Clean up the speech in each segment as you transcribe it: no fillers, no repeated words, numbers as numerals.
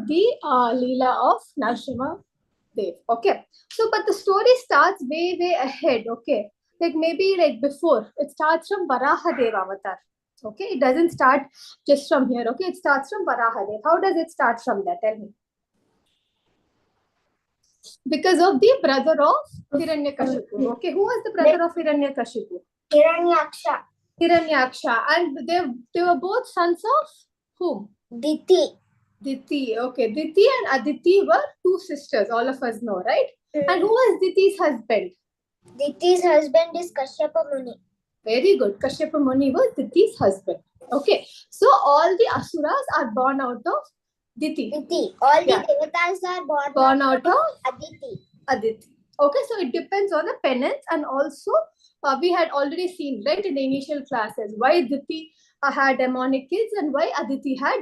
the Leela of Narashima Dev. Okay. So, but the story starts way ahead. Okay. Like maybe like before. It starts from Varaha Dev Avatar. Okay. It doesn't start just from here. Okay. It starts from Varaha Dev. How does it start from there? Tell me. Because of the brother of Hiranyakashipu. Okay. Who was the brother of Hiranyakashipu? Hiranyaksha. Hiranyaksha. And they were both sons of whom? Diti. Diti. Okay. Diti and Aditi were two sisters. All of us know, right? And who was Diti's husband? Diti's husband is Kashyapa Muni. Very good. Kashyapa Muni was Diti's husband. Okay. So all the asuras are born out of Diti. Diti. All the devatas are born out of Aditi. Aditi. Okay. So it depends on the penance, and also we had already seen, right, in the initial classes, why Diti had demonic kids and why Aditi had,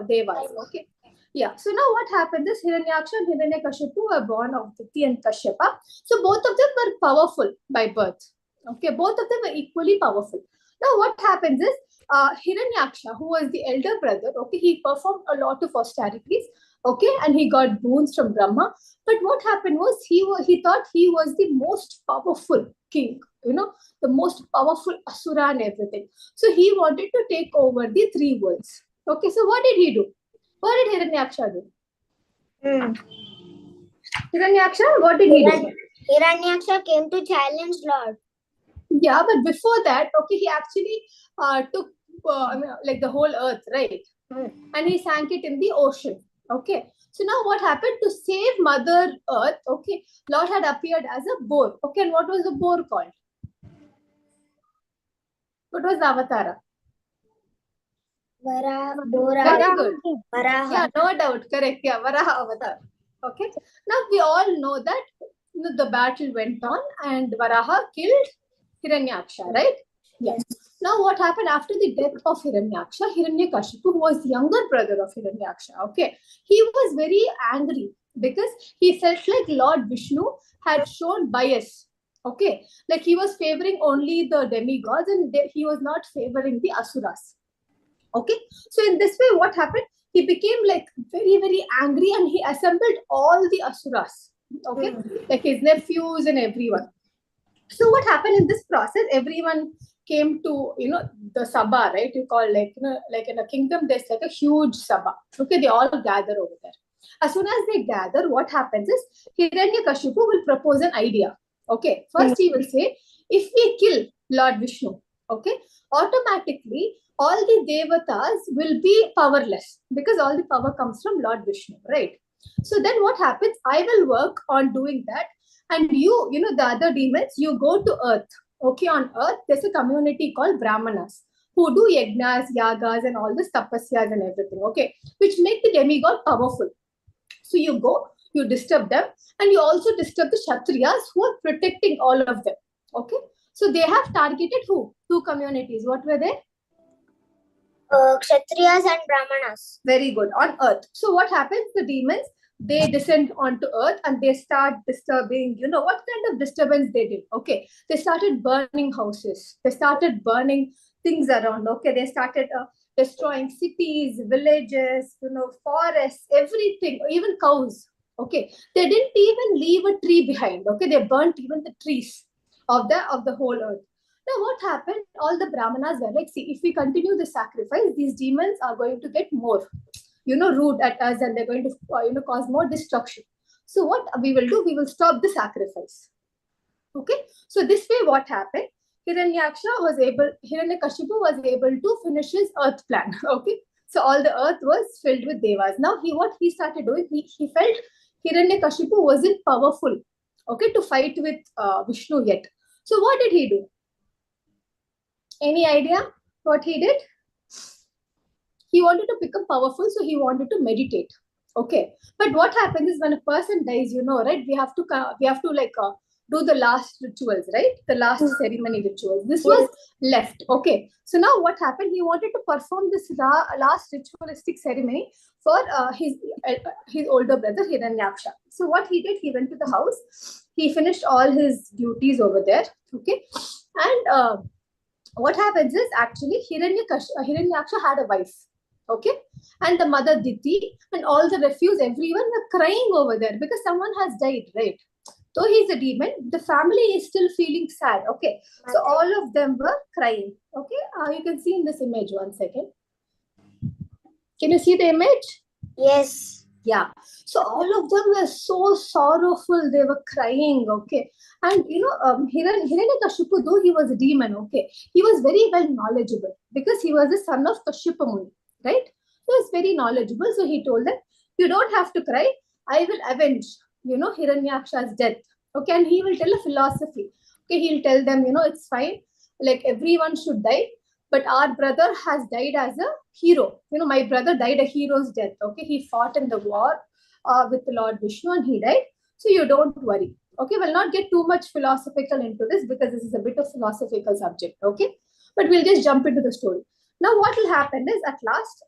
devas. Okay. Yeah. So now what happens is Hiranyaksha and Hiranyakashipu were born of Diti and Kashyapa. So both of them were powerful by birth. Okay. Both of them were equally powerful. Now what happens is Hiranyaksha, who was the elder brother, okay, he performed a lot of austerities. Okay, and he got boons from Brahma. But what happened was he thought he was the most powerful king, the most powerful asura and everything. So he wanted to take over the three worlds. Okay, so what did he do? What did Hiranyaksha do? Hiranyaksha, what did he do? Hiranyaksha came to challenge Lord. Yeah, but before that, okay, he actually took like the whole earth, right? And he sank it in the ocean. Okay. So now what happened? To save Mother Earth, okay, Lord had appeared as a boar. Okay, and what was the boar called? What was the avatara? Varaha. Very good. Varaha. Yeah, no doubt. Correct. Yeah, Varaha avatar. Okay. Now we all know that the battle went on and Varaha killed Hiranyaksha, right? Yes. Now what happened after the death of Hiranyaksha? Hiranyakashipu, who was the younger brother of Hiranyaksha, okay, he was very angry because he felt like Lord Vishnu had shown bias. Okay, like he was favoring only the demigods and he was not favoring the asuras. Okay, so in this way, what happened? He became like very angry and he assembled all the asuras. Okay, like his nephews and everyone. So what happened in this process? Everyone came to the sabha, right? You call like like in a kingdom, there's like a huge sabha. Okay, they all gather over there. As soon as they gather, what happens is Hiranyakashipu will propose an idea. Okay, first he will say, if we kill Lord Vishnu, okay, automatically all the devatas will be powerless because all the power comes from Lord Vishnu, right? So then what happens? I will work on doing that. And the other demons, you go to earth. Okay, on earth, there's a community called Brahmanas who do yagnas, yagas, and all the tapasyas and everything, okay, which make the demigod powerful. So you go, you disturb them, and you also disturb the Kshatriyas who are protecting all of them. Okay, so they have targeted who? Two communities. What were they? Kshatriyas and Brahmanas. Very good. On earth. So what happens? The demons, they descend onto earth and they start disturbing, what kind of disturbance they did? Okay, they started burning houses. They started burning things around. Okay, they started destroying cities, villages, forests, everything, even cows. Okay, they didn't even leave a tree behind. Okay, they burnt even the trees of the whole earth. Now, what happened? All the Brahmanas were like, see, if we continue the sacrifice, these demons are going to get more, rude at us and they're going to, cause more destruction. So what we will do, we will stop the sacrifice. Okay. So this way, what happened? Hiranyakashipu was able to finish his earth plan. Okay. So all the earth was filled with devas. Now, what he started doing, he felt Hiranyakashipu wasn't powerful, okay, to fight with Vishnu yet. So what did he do? Any idea what he did? He wanted to become powerful, so he wanted to meditate. Okay, but what happens is when a person dies, right? We have to do the last rituals, right? The last ceremony rituals. This was left. Okay, so now what happened? He wanted to perform this last ritualistic ceremony for his older brother Hiranyaksha. So what he did? He went to the house. He finished all his duties over there. Okay, and what happens is actually Hiranyaksha had a wife. Okay. And the mother Diti and all the refuse, everyone were crying over there because someone has died, right? Though he's a demon, the family is still feeling sad. Okay. So all of them were crying. Okay. You can see in this image, one second. Can you see the image? Yes. Yeah. So all of them were so sorrowful. They were crying. Okay. And Hiranyakashipu, though he was a demon, okay, he was very well knowledgeable because he was the son of Kashyapa Muni, right? He was very knowledgeable. So he told them, you don't have to cry. I will avenge, Hiranyaksha's death. Okay. And he will tell a philosophy. Okay. He'll tell them, it's fine. Like everyone should die. But our brother has died as a hero. My brother died a hero's death. Okay. He fought in the war with Lord Vishnu and he died. So you don't worry. Okay. We'll not get too much philosophical into this because this is a bit of philosophical subject. Okay. But we'll just jump into the story. Now, what will happen is at last,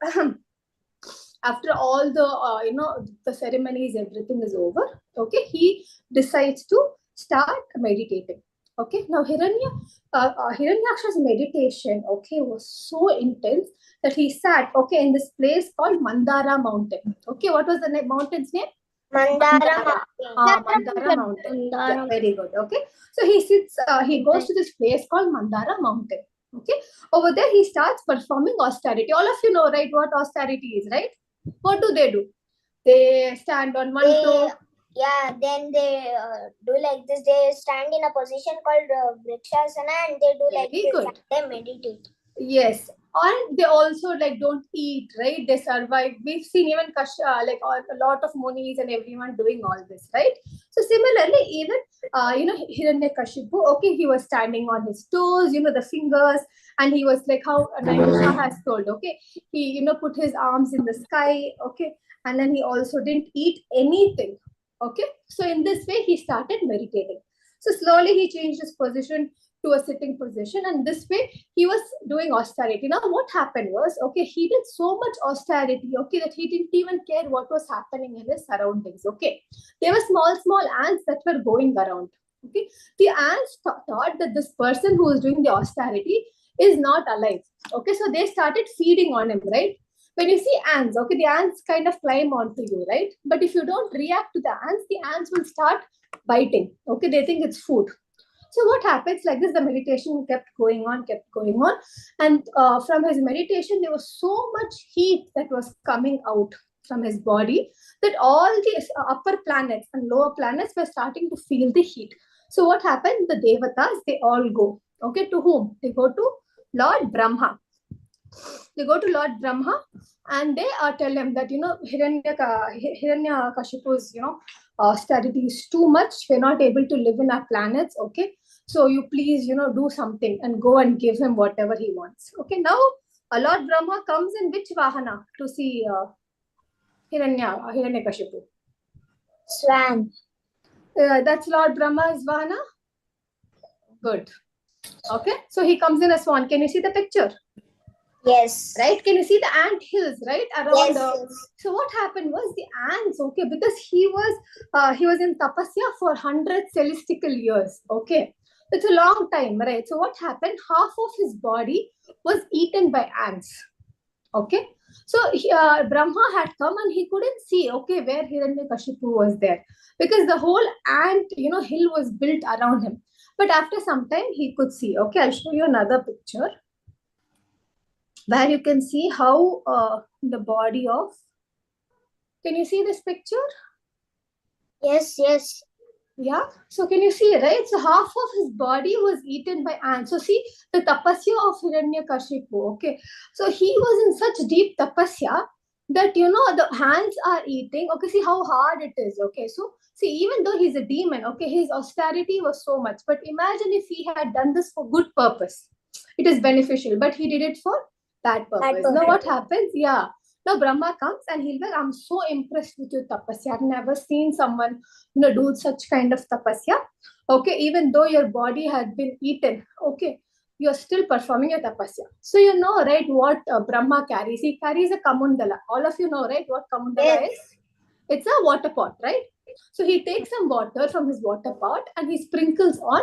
after all the, the ceremonies, everything is over. Okay. He decides to start meditating. Okay. Now, Hiranyaksha's meditation, okay, was so intense that he sat, okay, in this place called Mandara Mountain. Okay. What was the mountain's name? Mandara Mandara Mountain. Yeah, very good. Okay. So he sits, he goes to this place called Mandara Mountain. Okay. Over there, he starts performing austerity. All of you know, right, what austerity is, right? What do? They stand on one toe. Yeah, then they do like this. They stand in a position called Vrikshasana and they do like Very this. good. And they meditate. Yes. And they also like don't eat, right? They survive. We've seen even a lot of munis and everyone doing all this, right? So similarly, even Hiranyakashipu, okay, he was standing on his toes, the fingers, and he was like how Narashima has told, okay, he put his arms in the sky, okay, and then he also didn't eat anything, okay. So in this way, he started meditating. So slowly he changed his position to a sitting position, and this way he was doing austerity. Now what happened was, okay, he did so much austerity, okay, that he didn't even care what was happening in his surroundings. Okay, there were small ants that were going around. Okay, the ants thought that this person who is doing the austerity is not alive. Okay, so they started feeding on him, right? When you see ants, okay, the ants kind of climb onto you, right? But if you don't react to the ants will start biting. Okay, they think it's food. So what happens like this, the meditation kept going on. And from his meditation, there was so much heat that was coming out from his body that all the upper planets and lower planets were starting to feel the heat. So what happened? The Devatas, they all go. Okay, to whom? They go to Lord Brahma. They go to Lord Brahma and they tell him that, Hiranyakashipu's, austerity is too much. We're not able to live in our planets. Okay. So you please, do something and go and give him whatever he wants. Okay. Now, Lord Brahma comes in which Vahana to see Hiranyakashipu? Swan. That's Lord Brahma's Vahana? Good. Okay. So he comes in a swan. Can you see the picture? Yes. Right? Can you see the ant hills, right? Around. Yes. So what happened was the ants, okay, because he was in tapasya for 100 celestial years. Okay. It's a long time, right? So what happened? Half of his body was eaten by ants. Okay. So Brahma had come and he couldn't see, okay, where Hiranyakashipu was there. Because the whole ant, hill was built around him. But after some time, he could see. Okay, I'll show you another picture where you can see how the body of, can you see this picture? Yes. Yeah. So can you see, right? So half of his body was eaten by ants. So see the tapasya of Hiranyakashipu. Okay. So he was in such deep tapasya that, the hands are eating. Okay. See how hard it is. Okay. So see, even though he's a demon, okay, his austerity was so much. But imagine if he had done this for good purpose. It is beneficial, but he did it for bad purpose. Now what happens? Yeah. Now Brahma comes and he'll be like, I'm so impressed with your tapasya. I've never seen someone, do such kind of tapasya. Okay, even though your body had been eaten, okay, you're still performing your tapasya. So you know, right, what Brahma carries? He carries a kamundala. All of you know, right, what kamundala is? It's a water pot, right? So he takes some water from his water pot and he sprinkles on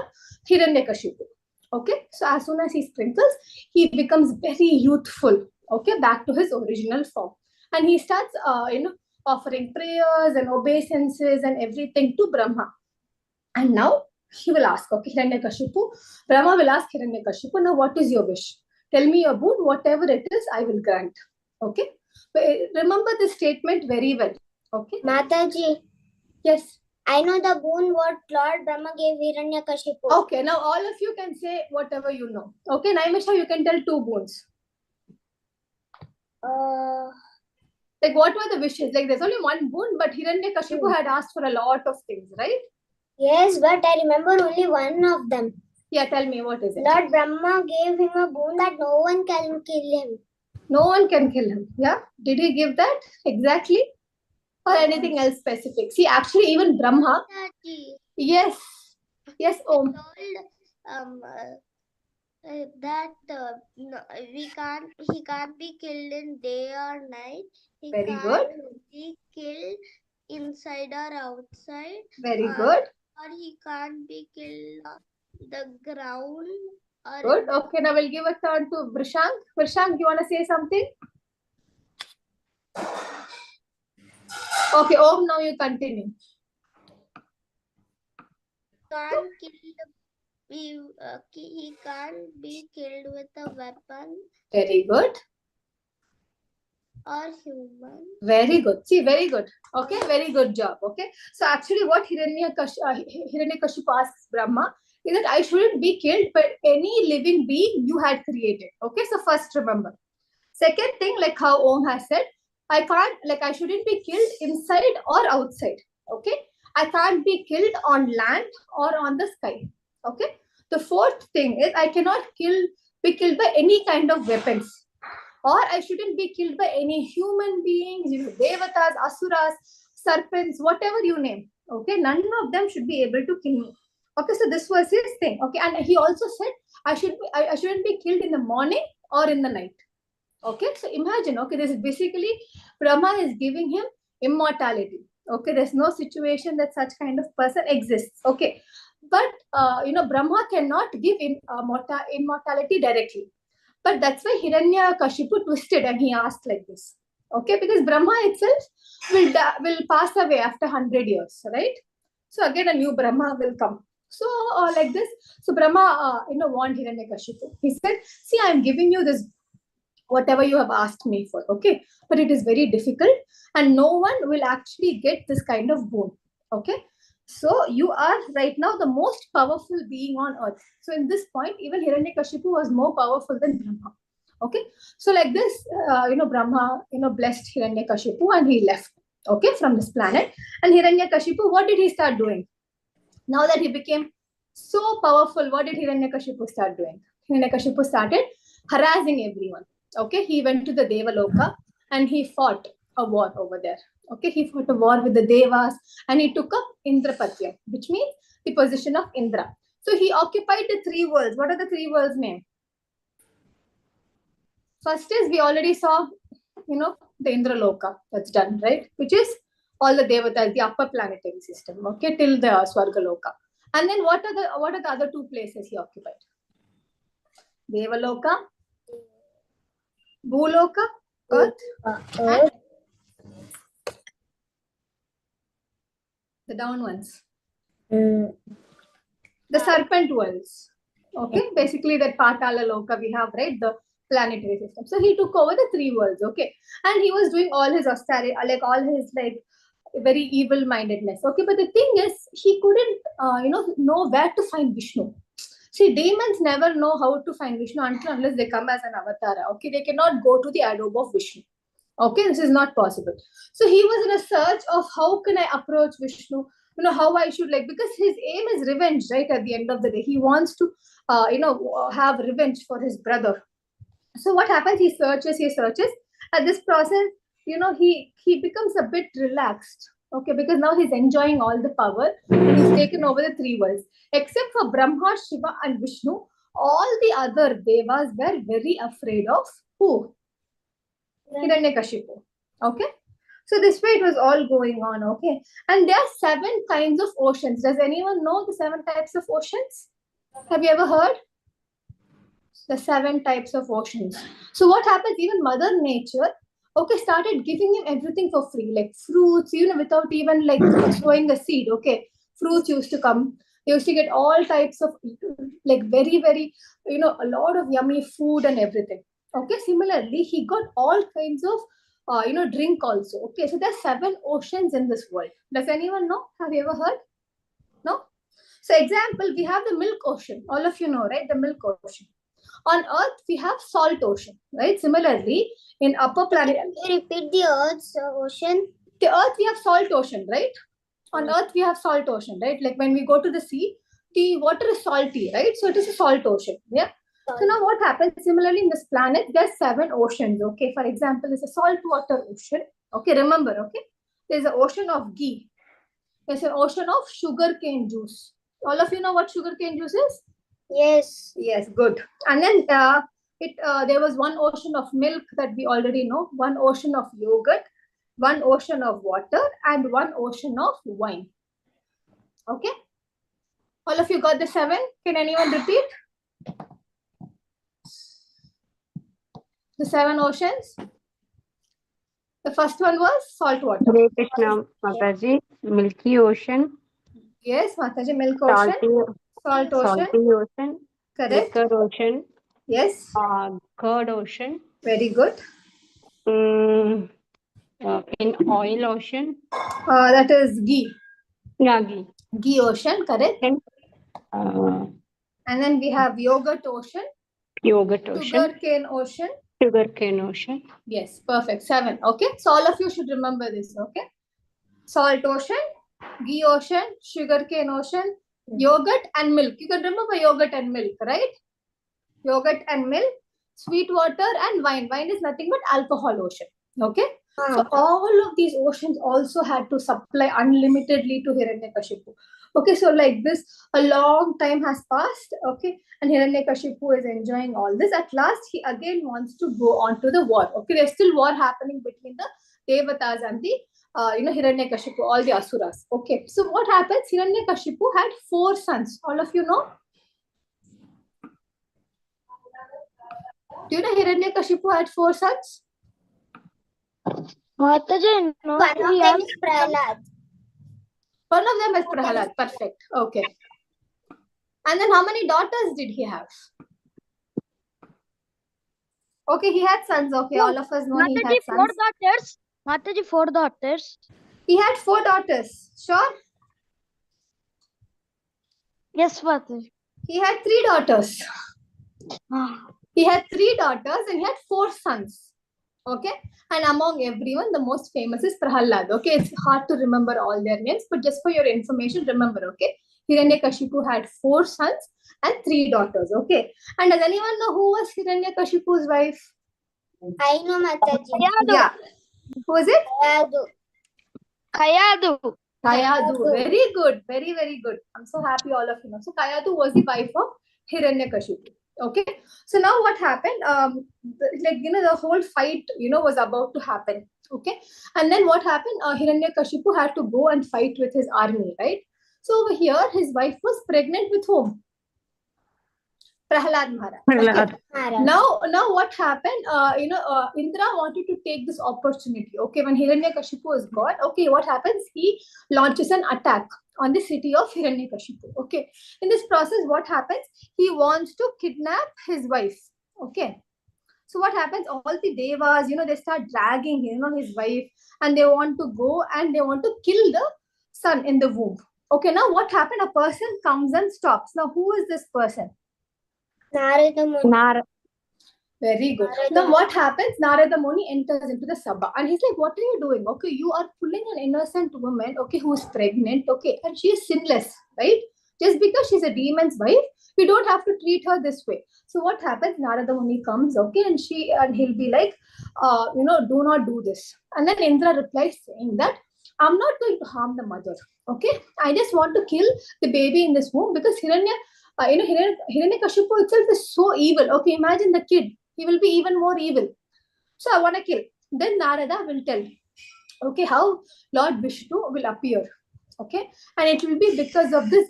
Hiranyakashipu. Okay, so as soon as he sprinkles, he becomes very youthful. okay, back to his original form. And he starts, offering prayers and obeisances and everything to Brahma. And now he will ask, okay, Hiranyakashipu, Brahma will ask Hiranyakashipu, now what is your wish? Tell me your boon, whatever it is, I will grant. Okay? But remember this statement very well. Okay? Mataji, Yes. I know the boon what Lord Brahma gave Hiranyakashipu. Okay, now all of you can say whatever you know. Okay, Naimisha, you can tell 2 boons. Like, what were the wishes? Like, there's only one boon, but Hiranyakashipu had asked for a lot of things, right? Yes, but I remember only one of them. Yeah, tell me, what is it? Lord Brahma gave him a boon that no one can kill him. No one can kill him. Yeah? Did he give that exactly? Or anything else specific? See, actually, even Brahma. Mataji, Yes. Yes, Om. That he can't be killed in day or night. He Very can't good. be killed inside or outside. Very good. Or he can't be killed on the ground. Or Good. Okay, now we'll give a turn to Vrishank. Vrishank, you want to say something? Okay, Om, now you continue. Can't kill he can't be killed with a weapon Very good. or human. Very good. See, very good. Okay, very good job. Okay. So actually what Hiranyakashipu asks Brahma is that I shouldn't be killed by any living being you had created. Okay, so first remember. Second thing, like how Om has said, I shouldn't be killed inside or outside. Okay. I can't be killed on land or on the sky. Okay. The fourth thing is I cannot be killed by any kind of weapons. Or I shouldn't be killed by any human beings, devatas, asuras, serpents, whatever you name. Okay, none of them should be able to kill me. Okay, so this was his thing. Okay, and he also said I shouldn't be killed in the morning or in the night. Okay, so imagine. Okay, this is basically Brahma is giving him immortality. Okay, there's no situation that such kind of person exists. Okay, but Brahma cannot give immortality directly. But that's why Hiranyakashipu twisted and he asked like this. Okay, because Brahma itself will pass away after 100 years, right? So again, a new Brahma will come. So like this, so Brahma, warned Hiranyakashipu. He said, "See, I am giving you this whatever you have asked me for. Okay, but it is very difficult, and no one will actually get this kind of boon. Okay." So you are right now the most powerful being on earth. So in this point, even Hiranyakashipu was more powerful than Brahma. Okay. So like this, Brahma, blessed Hiranyakashipu and he left, okay, from this planet. And Hiranyakashipu, what did he start doing? Now that he became so powerful, what did Hiranyakashipu start doing? Hiranyakashipu started harassing everyone. Okay. He went to the Devaloka and he fought a war over there. Okay, he fought a war with the Devas and he took up Indrapatyam, which means the position of Indra. So he occupied the 3 worlds. What are the 3 worlds' name? First is we already saw, the Indraloka that's done, right? Which is all the Devatas, the upper planetary system, okay, till the Swargaloka. And then what are the other 2 places he occupied? Devaloka, Bhuloka, Earth, and the down ones. The serpent worlds. Okay, basically that Patala Loka we have, right? The planetary system. So he took over the 3 worlds, okay, and he was doing all his austerity, like very evil mindedness. Okay, but the thing is, he couldn't, know where to find Vishnu. See, demons never know how to find Vishnu unless they come as an avatara. Okay, they cannot go to the adobe of Vishnu. Okay, this is not possible. So he was in a search of how can I approach Vishnu, how I should, like, because his aim is revenge, right? At the end of the day, he wants to, have revenge for his brother. So what happens? He searches. At this process, he becomes a bit relaxed. Okay, because now he's enjoying all the power and he's taken over the 3 worlds. Except for Brahma, Shiva, and Vishnu, all the other devas were very afraid of who? Hiranyakashipu. Okay. So this way it was all going on. Okay. And there are 7 kinds of oceans. Does anyone know the 7 types of oceans? Have you ever heard? The 7 types of oceans. So what happens? Even Mother Nature, okay, started giving him everything for free, like fruits, without even like sowing a seed. Okay, fruits used to come. They used to get all types of like very, very, a lot of yummy food and everything. Okay, similarly, he got all kinds of drink also. Okay, so there's 7 oceans in this world. Does anyone know? Have you ever heard? No? So example, we have the milk ocean. All of you know, right? The milk ocean. On Earth, we have salt ocean, right? Similarly, in upper planet... Can you repeat the Earth's ocean? The Earth, we have salt ocean, right? On Earth, we have salt ocean, right? Like when we go to the sea, the water is salty, right? So it is a salt ocean, yeah? So now what happens? Similarly, in this planet, there's 7 oceans, okay? For example, there's a saltwater ocean, okay? Remember, okay? There's an ocean of ghee. There's an ocean of sugarcane juice. All of you know what sugarcane juice is? Yes. Yes, good. And then there was one ocean of milk that we already know, one ocean of yogurt, one ocean of water, and one ocean of wine. Okay? All of you got the 7? Can anyone repeat? The 7 oceans? The first one was salt water. Hare Krishna, Mataji. Milky Ocean. Yes, Mataji, milk ocean. Salt ocean. Salty Ocean. Correct. Liquor Ocean. Yes. Curd Ocean. Very good. In Oil Ocean. That is ghee. Yeah, ghee. Ghee ocean, correct. And then we have yogurt ocean. Yogurt Ocean. Sugarcane ocean. Sugarcane Ocean. Yes, perfect. 7. Okay. So all of you should remember this. Okay. Salt ocean, ghee ocean, sugarcane ocean, yogurt and milk. You can remember yogurt and milk, right? Yogurt and milk, sweet water and wine. Wine is nothing but alcohol ocean. Okay. So all of these oceans also had to supply unlimitedly to Hiranyakashipu. Okay, so like this, a long time has passed. Okay, and Hiranyakashipu is enjoying all this. At last, he again wants to go on to the war. Okay, there's still war happening between the Devatas and the Hiranyakashipu, all the Asuras. Okay, so what happens? Hiranyakashipu had 4 sons. All of you know? Do you know Hiranyakashipu had 4 sons? Mataji, no. One of them is Prahlad. One of them is Prahlad. Perfect. Okay. And then how many daughters did he have? Okay, he had sons. Okay, all of us know Mataji, he had sons. 4 daughters. Mataji, 4 daughters. He had 4 daughters. Sure? Yes, Mataji. He had 3 daughters. Ah. He had 3 daughters and he had 4 sons. Okay. And among everyone, the most famous is Prahlad. Okay. It's hard to remember all their names, but just for your information, remember. Okay. Hiranyakashipu had 4 sons and 3 daughters. Okay. And does anyone know who was Hiranyakashipu's wife? I know, Mataji. Yeah. Who is it? Kayadu. Kayadu. Very good. Very, very good. I'm so happy all of you know. So Kayadu was the wife of Hiranyakashipu. Okay. So now what happened? The whole fight, was about to happen. Okay. And then what happened? Hiranyakashipu had to go and fight with his army, right? So over here, his wife was pregnant with whom? Prahlad Maharaj. Okay. Now what happened? Indra wanted to take this opportunity. Okay, when Hiranyakashipu is gone, okay, what happens? He launches an attack on the city of Hiranyakashipu. Okay, in this process, what happens? He wants to kidnap his wife. Okay, so what happens? All the devas, they start dragging, his wife, and they want to go and they want to kill the son in the womb. Okay, now what happened? A person comes and stops. Now, who is this person? Narada Muni. Very good. Now what happens? Narada Muni enters into the Sabha and he's like, what are you doing? Okay, you are pulling an innocent woman, okay, who is pregnant, okay, and she is sinless, right? Just because she's a demon's wife, you don't have to treat her this way. So what happens? Narada Muni comes, okay, and he'll be like, do not do this. And then Indra replies saying that, I'm not going to harm the mother, okay? I just want to kill the baby in this womb because Hiranyakashipu itself is so evil. Okay, imagine the kid. He will be even more evil. So I want to kill. Then Narada will tell, okay, how Lord Vishnu will appear. Okay, and it will be because of this,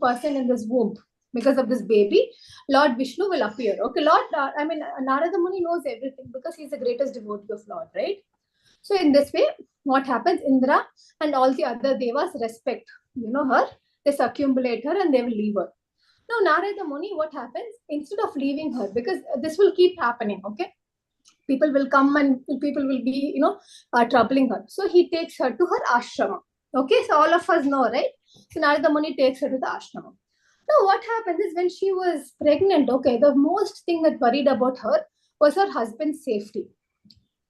person in this womb. because of this baby, Lord Vishnu will appear. Okay, Narada Muni knows everything because he's the greatest devotee of Lord, right? So in this way, what happens? Indra and all the other devas respect, her. They accumulate her and they will leave her. Now, Narada Muni, what happens? Instead of leaving her, because this will keep happening, okay? People will come and people will be, troubling her. So he takes her to her ashrama. Okay, so all of us know, right? So Narada Muni takes her to the ashrama. Now, what happens is when she was pregnant, okay, the most thing that worried about her was her husband's safety.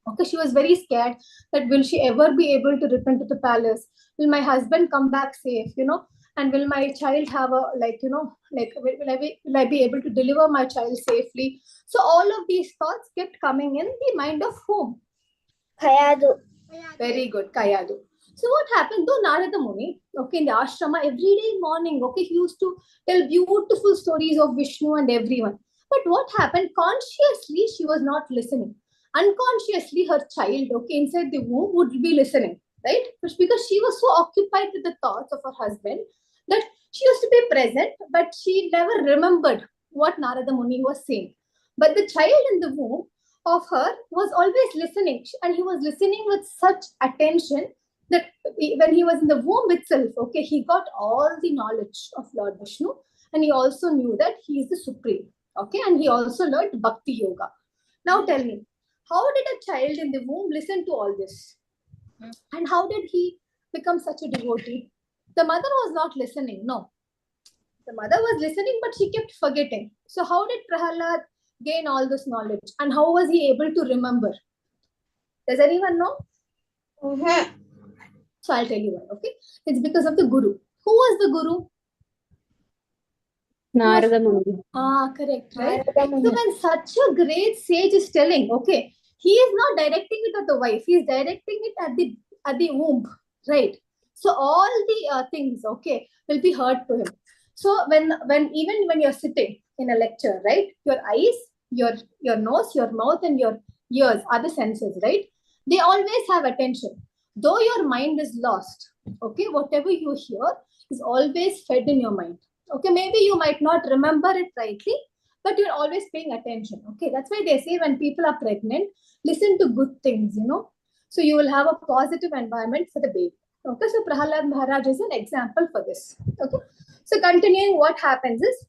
Okay, she was very scared that will she ever be able to return to the palace? Will my husband come back safe? And will my child have a will I be able to deliver my child safely? So all of these thoughts kept coming in the mind of whom? Kayadu. Very good, Kayadu. So what happened? Though Narada Muni, okay, in the ashrama every day morning, okay, he used to tell beautiful stories of Vishnu and everyone. But what happened? Consciously, she was not listening. Unconsciously, her child, okay, inside the womb would be listening, right? Because she was so occupied with the thoughts of her husband that she used to be present, but she never remembered what Narada Muni was saying. But the child in the womb of her was always listening, and he was listening with such attention that when he was in the womb itself, okay, he got all the knowledge of Lord Vishnu, and he also knew that he is the supreme, okay, and he also learned bhakti yoga. Now tell me, how did a child in the womb listen to all this? And how did he become such a devotee? The mother was not listening, no. The mother was listening, but she kept forgetting. So how did Prahalad gain all this knowledge? And how was he able to remember? Does anyone know? Mm-hmm. So I'll tell you why, okay? It's because of the Guru. Who was the Guru? Narada Muni. Correct, right? Narada Muni. So when such a great sage is telling, okay, he is not directing it at the wife, he is directing it at the womb, right? So all the things, okay, will be heard to him. So when even when you're sitting in a lecture, right, your eyes, your nose, your mouth, and your ears are the senses, right? They always have attention. Though your mind is lost, okay, whatever you hear is always fed in your mind. Okay, maybe you might not remember it rightly, but you're always paying attention. Okay, that's why they say when people are pregnant, listen to good things, So you will have a positive environment for the baby. Okay, so Prahalad Maharaj is an example for this. Okay, so continuing, what happens is,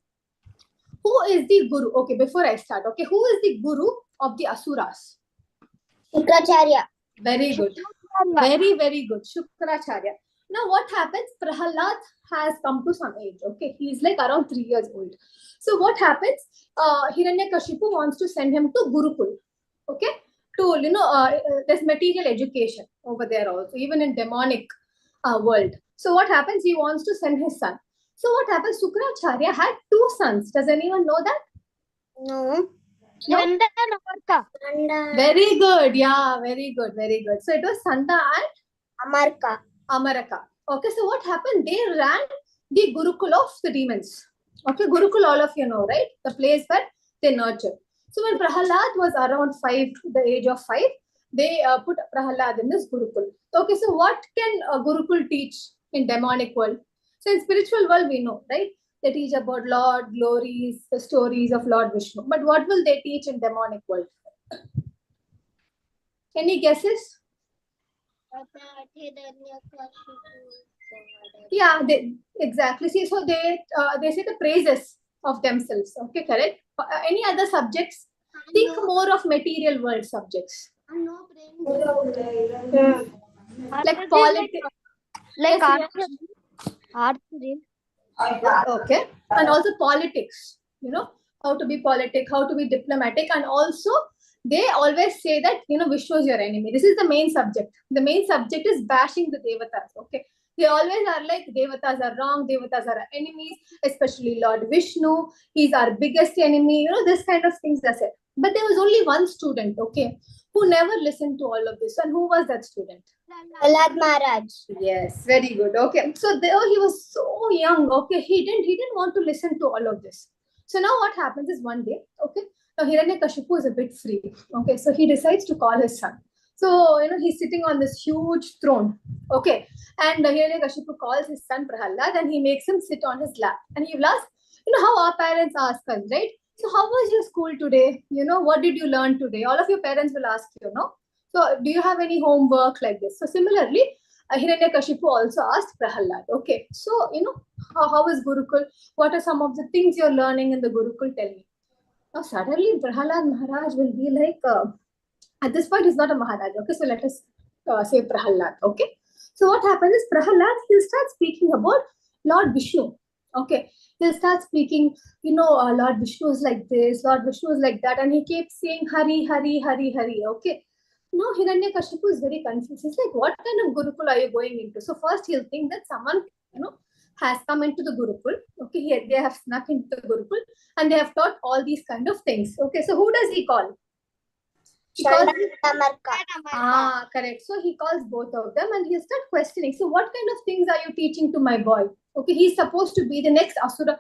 who is the Guru? Okay, before I start, okay, who is the Guru of the Asuras? Shukracharya. Very good. Very, very good. Shukracharya. Now, what happens? Prahalad has come to some age. Okay, he's like around 3 years old. So, what happens? Hiranyakashipu wants to send him to Gurukul. Okay, to there's material education over there also, even in demonic world. So, what happens? He wants to send his son. So, what happens? Shukracharya had 2 sons. Does anyone know that? No. Nanda and Amarka. Nanda. Very good. Yeah, very good. Very good. So, it was Sanda and Amarka. Amaraka. Okay, so what happened? They ran the Gurukul of the demons. Okay, Gurukul, all of you know, right? The place where they nurture. So when Prahalad was around 5, the age of 5, they put Prahalad in this Gurukul. Okay, so what can a Gurukul teach in demonic world? So in spiritual world, we know, right? They teach about Lord, glories, the stories of Lord Vishnu. But what will they teach in demonic world? Any guesses? Yeah, exactly. See, so they say the praises of themselves. Okay, correct. Any other subjects? Think more of material world subjects. Like politics. Like Yes, archery. okay, and also politics. How to be politic, how to be diplomatic, and also they always say that Vishnu is your enemy. This is the main subject. The main subject is bashing the devatas. Okay, they always are like devatas are wrong, devatas are our enemies, especially Lord Vishnu. He's our biggest enemy. This kind of things are said. But there was only one student, okay, who never listened to all of this. And who was that student? Prahalad Maharaj. Yes, very good. Okay, so there he was so young. Okay, he didn't want to listen to all of this. So now what happens is one day, okay, now Hiranyakashipu is a bit free. Okay, so he decides to call his son. So he's sitting on this huge throne. Okay, and Hiranyakashipu calls his son Prahalad and he makes him sit on his lap. And he will ask, how our parents ask us, right? So how was your school today? What did you learn today? All of your parents will ask you, no? So do you have any homework like this? So similarly, Hiranyakashipu also asked Prahalad. Okay, so how is Gurukul? What are some of the things you're learning in the Gurukul? Tell me. Now suddenly Prahalad Maharaj will be like, at this point he's not a Maharaj. Okay, so let us say Prahalad. Okay, so what happens is Prahalad, he'll start speaking about Lord Vishnu. Okay, he'll start speaking, Lord Vishnu is like this, Lord Vishnu is like that, and he keeps saying Hari, Hari, Hari, Hari. Okay, now Hiranyakashipu is very confused. He's like, what kind of Gurukul are you going into? So first he'll think that someone, has come into the Gurukul. Okay, here they have snuck into the Gurukul and they have taught all these kind of things. Okay, so who does he call? He calls correct. So he calls both of them and he'll start questioning. So what kind of things are you teaching to my boy? Okay, he's supposed to be the next Asura,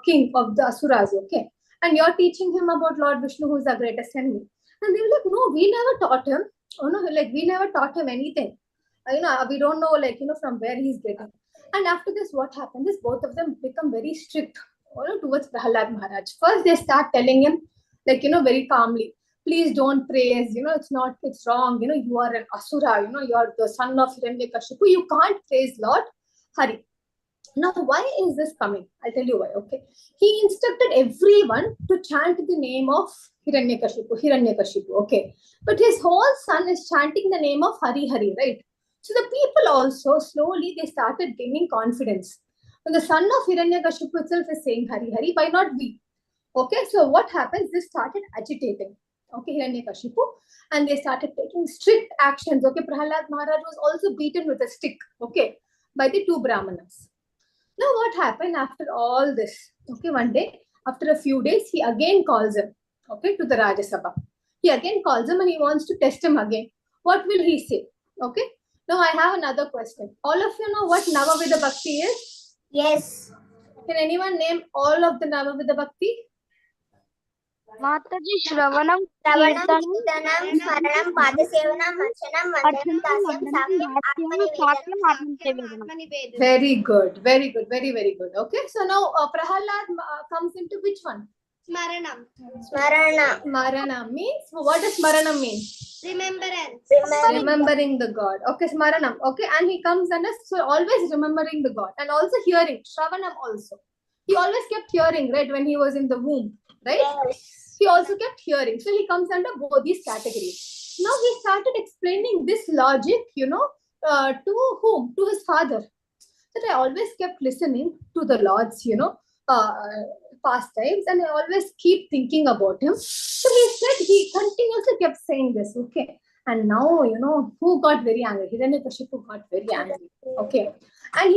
king of the Asuras. Okay, and you're teaching him about Lord Vishnu, who is our greatest enemy. And they were like, no, we never taught him. Oh no, like we never taught him anything. We don't know, from where he's getting. And after this, what happened is both of them become very strict, towards Prahalad Maharaj. First, they start telling him, very calmly, please don't praise, it's wrong, you are an Asura, you're the son of Hiranyakashipu, you can't praise Lord Hari. Now, why is this coming? I'll tell you why, okay? He instructed everyone to chant the name of Hiranyakashipu, okay? But his whole son is chanting the name of Hari Hari, right? So the people also, slowly, they started gaining confidence. When the son of Hiranyakashipu itself is saying Hari Hari, why not we? Okay, so what happens? This started agitating. Okay, Hiranyakashipu, and they started taking strict actions. Okay, Prahalad Maharaj was also beaten with a stick, okay, by the two Brahmanas. Now, what happened after all this? Okay, one day, after a few days, he again calls him, okay, to the Rajya Sabha. He again calls him and he wants to test him again. What will he say? Okay, now I have another question. All of you know what Navavidha Bhakti is? Yes. Can anyone name all of the Navavidha Bhakti? Mataji Shravanam, Shravanam, Kirtanam, Kirtanam, Smaranam, Padasevanam, Archanam, Vandanam, Dasyam, Sakyam, Atmanivedanam. Very good, very good, very, very good. Okay, so now Prahalad comes into which one? Smaranam. Smarana. Smarana means, what does Smarana mean? Remembrance. Remembering the God. Okay, Smaranam. Okay, and he comes and so always remembering the God and also hearing. Shravanam also. He always kept hearing, right, when he was in the womb, right? Yes. He also kept hearing. So he comes under both these categories. Now he started explaining this logic, to whom? To his father. That I always kept listening to the Lord's, pastimes, and I always keep thinking about him. So he said, he continuously kept saying this, okay. And now, who got very angry? Hiranyakashipu got very angry, okay. And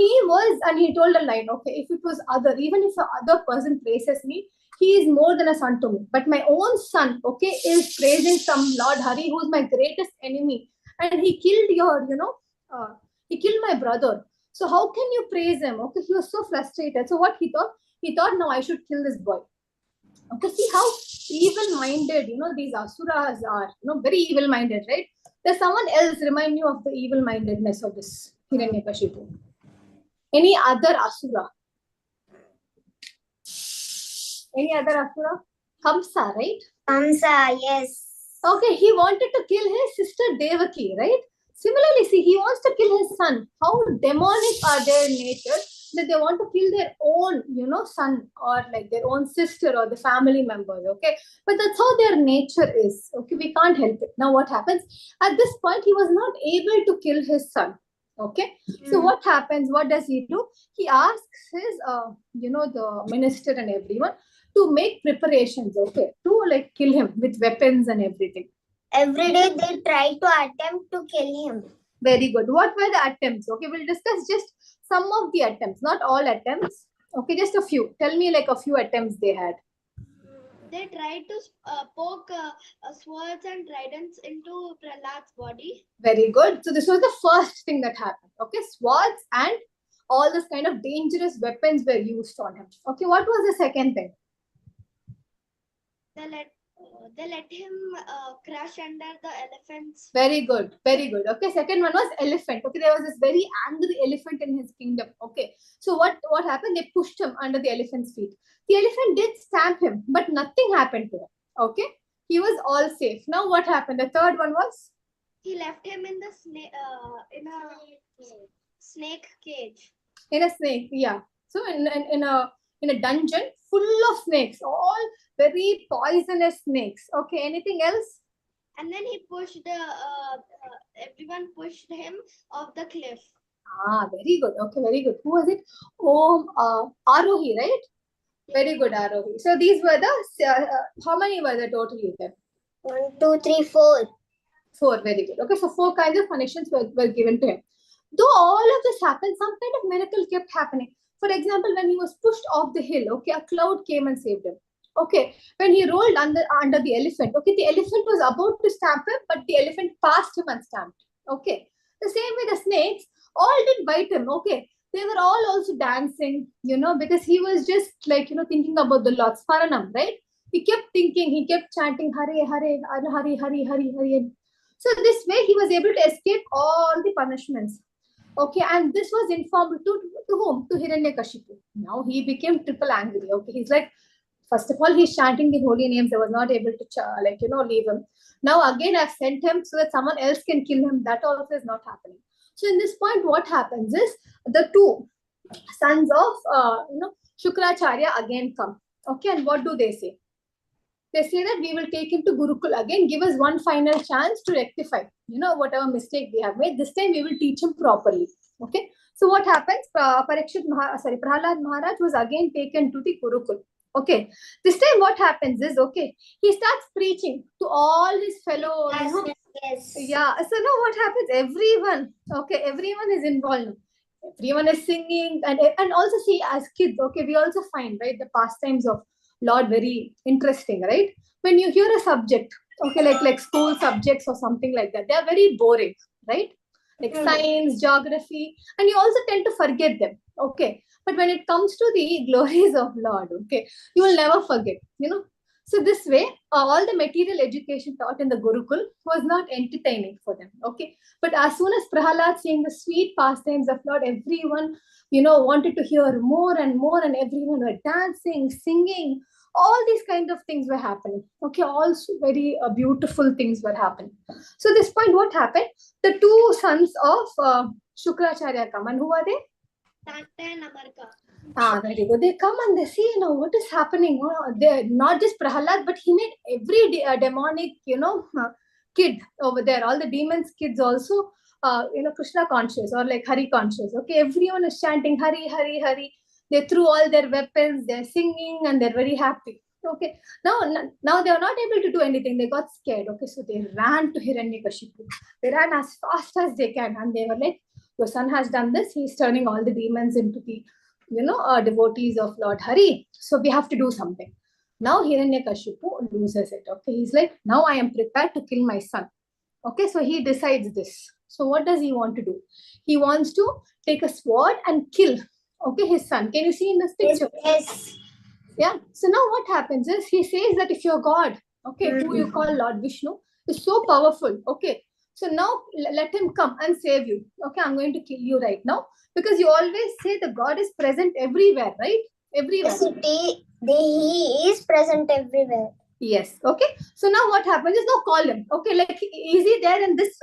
he told a line, okay, if it was even if the other person praises me, he is more than a son to me. But my own son, okay, is praising some Lord Hari, who is my greatest enemy. And he killed he killed my brother. So how can you praise him? Okay, he was so frustrated. So what he thought? He thought, no, I should kill this boy. Okay, see how evil-minded, these asuras are, very evil-minded, right? Does someone else remind you of the evil-mindedness of this Hiranyakashipu? Any other asura? Any other asura? Kamsa, right? Kamsa, yes. Okay, he wanted to kill his sister Devaki, right? Similarly, see, he wants to kill his son. How demonic are their nature that they want to kill their own, son or like their own sister or the family members, okay? But that's how their nature is, okay? We can't help it. Now, what happens? At this point, he was not able to kill his son, okay? So what happens? What does he do? He asks his, the minister and everyone to make preparations, okay, to like kill him with weapons and everything. Every day they try to attempt to kill him. Very good. What were the attempts? Okay, we'll discuss just some of the attempts, not all attempts. Okay, just a few. Tell me like a few attempts they had. They tried to poke swords and tridents into Prahlad's body. Very good. So this was the first thing that happened. Okay, swords and all this kind of dangerous weapons were used on him. Okay, what was the second thing? They let him crush under the elephant's. Very good, very good. Okay, second one was elephant. Okay, there was this very angry elephant in his kingdom. Okay, so what happened? They pushed him under the elephant's feet. The elephant did stamp him, but nothing happened to him. Okay, he was all safe. Now what happened? The third one was He left him in the in a snake cage. in a snake. Yeah, so in a dungeon full of snakes, all very poisonous snakes. Okay, anything else? And then he pushed everyone pushed him off the cliff. Ah, very good. Okay, very good. Who was it? Oh, Arohi, right? Very good, Arohi. So these were the, how many were the total you said? 1, 2, 3, 4. 4, very good. Okay, so 4 kinds of punishments were given to him. Though all of this happened, some kind of miracle kept happening. For example, when he was pushed off the hill, okay, a cloud came and saved him. Okay, when he rolled under the elephant, okay, the elephant was about to stamp him, but the elephant passed him and stamped. Okay, the same way the snakes all did bite him. Okay, they were all also dancing, because he was just like, thinking about the Lord's Paranam, right? He kept thinking, he kept chanting, Hare, Hare, Hare, Hare, Hare, Hare. So this way he was able to escape all the punishments. Okay, and this was informed to whom? To Hiranyakashipu. Now he became triple angry. Okay, he's like, first of all, he's chanting the holy names. I was not able to, leave him. Now again, I've sent him so that someone else can kill him. That also is not happening. So in this point, what happens is the two sons of, Shukracharya again come. Okay, and what do they say? They say that we will take him to Gurukul again, give us one final chance to rectify, whatever mistake we have made. This time we will teach him properly. Okay. So what happens? Prahlad Maharaj was again taken to the Gurukul. Okay. This time what happens is, okay, he starts preaching to all his fellow, Yes. yeah. So now what happens? Everyone is involved. Everyone is singing and also see as kids, okay, we also find, right, the pastimes of Lord very interesting, right? When you hear a subject, okay, like school subjects or something like that, they are very boring, right? Like science, geography, and you also tend to forget them, okay? But when it comes to the glories of Lord, okay, you will never forget, So this way, all the material education taught in the Gurukul was not entertaining for them, okay? But as soon as Prahalad seeing the sweet pastimes of Lord, everyone, wanted to hear more and more, and everyone were dancing, singing, all these kinds of things were happening. Okay, all very beautiful things were happening. So this point, what happened? The two sons of Shukracharya come, and who are they? Tanta and Amarka. Very good. They come and they see, what is happening. They're not just Prahalad, but he made every demonic, kid over there. All the demons kids also, Krishna conscious or like Hari conscious. Okay, everyone is chanting Hari, Hari, Hari. They threw all their weapons. They're singing and they're very happy. Okay, now they are not able to do anything. They got scared. Okay, so they ran to Hiranyakashipu. They ran as fast as they can, and they were like, "Your son has done this. He's turning all the demons into the devotees of Lord Hari. So we have to do something." Now Hiranyakashipu loses it. Okay, he's like, now I am prepared to kill my son. Okay, so he decides this. So what does he want to do? He wants to take a sword and kill, okay, his son. Can you see in this picture? Yes. Yeah. So now what happens is he says that if your God, okay, who you call Lord Vishnu, is so powerful, okay, so now let him come and save you. Okay, I'm going to kill you right now. Because you always say the God is present everywhere, right? Everywhere. He is present everywhere. Yes. Okay. So now what happens is now call him. Okay, like is he there in this,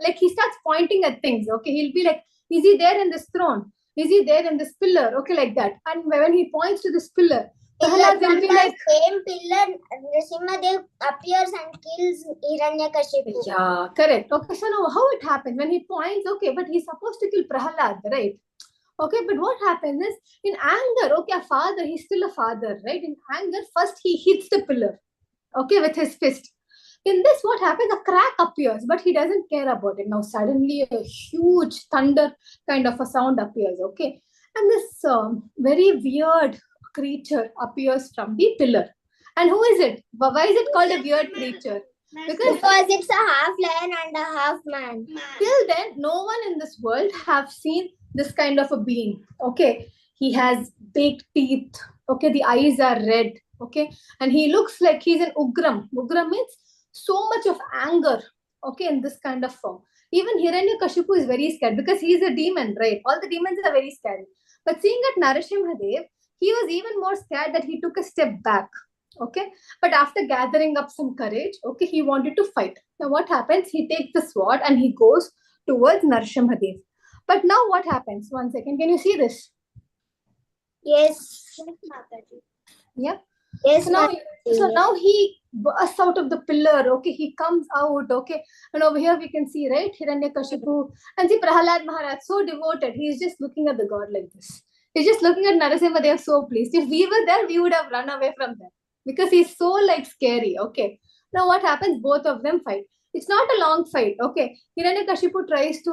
like he starts pointing at things. Okay, he'll be like, is he there in this throne? Is he there in this pillar? Okay, like that. And when he points to this pillar, Prahlad will be like, same pillar, Nrsimhadev appears and kills Hiranyakashipu. yeah, correct. Okay, so now how it happens? When he points, okay, but he's supposed to kill Prahlad, right? Okay, but what happens is in anger, okay, a father, he's still a father, right? In anger, first he hits the pillar, okay, with his fist. In this, what happens? A crack appears, but he doesn't care about it. Now, suddenly a huge thunder kind of a sound appears, okay? And this very weird creature appears from the pillar. And who is it? Why is it called a weird creature? Because it's a half lion and a half man. Till then, no one in this world have seen this kind of a being. Okay, he has big teeth. Okay, the eyes are red. Okay, and he looks like he's an Ugram. Ugram means so much of anger. Okay, in this kind of form. Even Hiranyakashipu is very scared because he's a demon, right? All the demons are very scary. But seeing at Narashimhadev, he was even more scared that he took a step back. Okay, but after gathering up some courage, okay, he wanted to fight. Now what happens? He takes the sword and he goes towards Narashimhadev. But now what happens? 1 second, can you see this? Yes. Yeah. Yes, So now, Mataji. so now he bursts out of the pillar. Okay, he comes out. Okay, and over here we can see, right, Hiranyakashipu, and see Prahalad Maharaj, so devoted. He is just looking at the god like this. He's just looking at Narasimha. They are so pleased. If we were there, we would have run away from them because he's so like scary. Okay, now what happens? Both of them fight. It's not a long fight. Okay, Hiranyakashipu tries to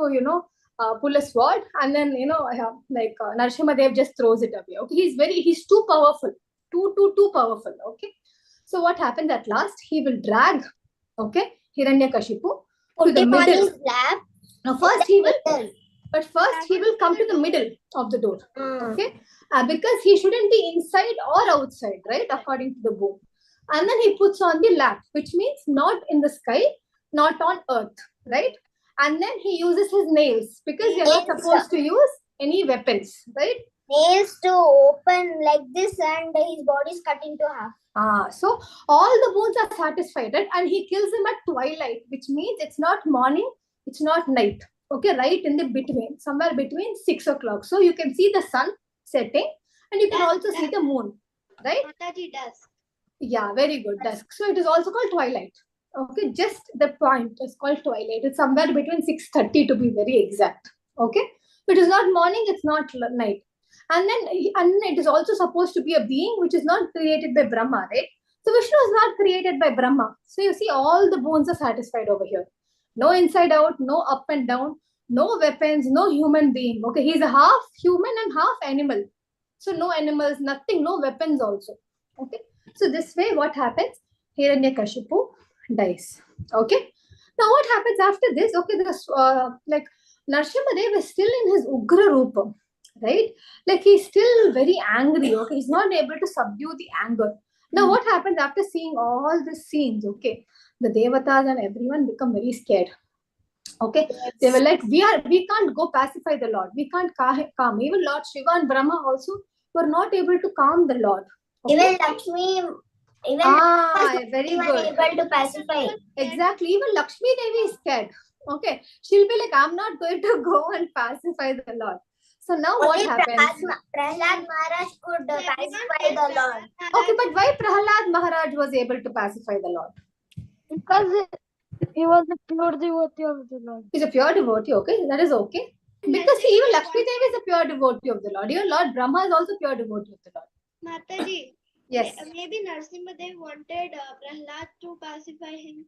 pull a sword, and then Narasimha Dev just throws it away. Okay, he's too powerful. Too powerful. Okay, so what happens at last? He will drag, okay, Hiranyakashipu to Put the him on middle. his lap. Now first he will come to the middle of the door. Okay, because he shouldn't be inside or outside, right, according to the book. And then he puts on the lap, which means not in the sky, not on earth, right? And then he uses his nails because you're not Nails. supposed to use any weapons, right? Nails to open like this, and his body is cut into half. So all the bones are satisfied, right? And he kills him at twilight, which means it's not morning, it's not night. Okay, right in the between, somewhere between 6 o'clock. So you can see the sun setting, and you can also see the moon, right? Mataji does. Yeah, very good. Dusk. So it is also called twilight. Okay, just the point is called twilight. It's somewhere between 6:30 to be very exact. Okay, it is not morning, it's not night. And then it is also supposed to be a being which is not created by Brahma, right? So Vishnu is not created by Brahma. So you see, all the bones are satisfied over here. No inside out, no up and down, no weapons, no human being. Okay, he's a half human and half animal. So no animals, nothing, no weapons also. Okay. So this way, what happens? Hiranyakashipu dies. Okay. Now what happens after this? Okay, Narsimha Dev is still in his Ugra Rupa, right? Like he's still very angry. Okay, he's not able to subdue the anger. Now what happens after seeing all these scenes? Okay, the Devatas and everyone become very scared. Okay, they were like, we can't go pacify the Lord. We can't calm. Even Lord Shiva and Brahma also were not able to calm the Lord. Okay? Even Lakshmi, Very even good. able to pacify. Exactly. Even Lakshmi Devi is scared. Okay, she'll be like, I'm not going to go and pacify the Lord. So now what Only happens? Prahlad Maharaj could pacify the Lord. Okay, but why Prahalad Maharaj was able to pacify the Lord? Because he was a pure devotee of the Lord. He's a pure devotee. Okay, that is okay. Because even Lakshmi Devi is a pure devotee of the Lord. Even Lord Brahma is also pure devotee of the Lord. Mataji, Yes. maybe Narasimha Dev wanted Prahlad to pacify him.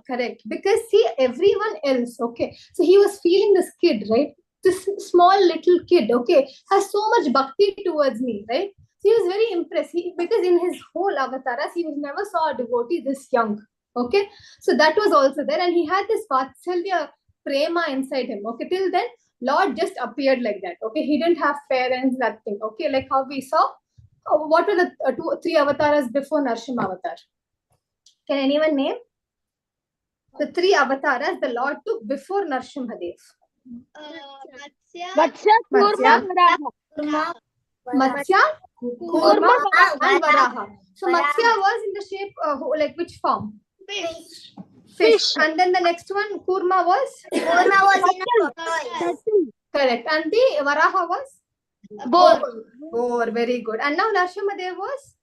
Correct. Because see, everyone else, okay. So he was feeling this kid, right? This small little kid, okay, has so much bhakti towards me, right? So he was very impressed. Because in his whole avatars, he never saw a devotee this young. Okay. So that was also there. And he had this Vatsalya prema inside him. Okay. Till then, Lord just appeared like that. Okay. He didn't have parents, nothing. Okay. Like how we saw. What were the 3 avatars before Narashima avatar? Can anyone name? The 3 avatars the Lord took before Narashimha Dev. Matsya, Matsya, Matsya, Kurma, Kurma, Matsya, Kurma, and Varaha. So Matsya was in the shape, like which form? fish. Fish. And then the next one, Kurma was? Kurma was in a turtle, Correct. And the Varaha was? boar, Boar. Very good. And now Narashimha Dev was?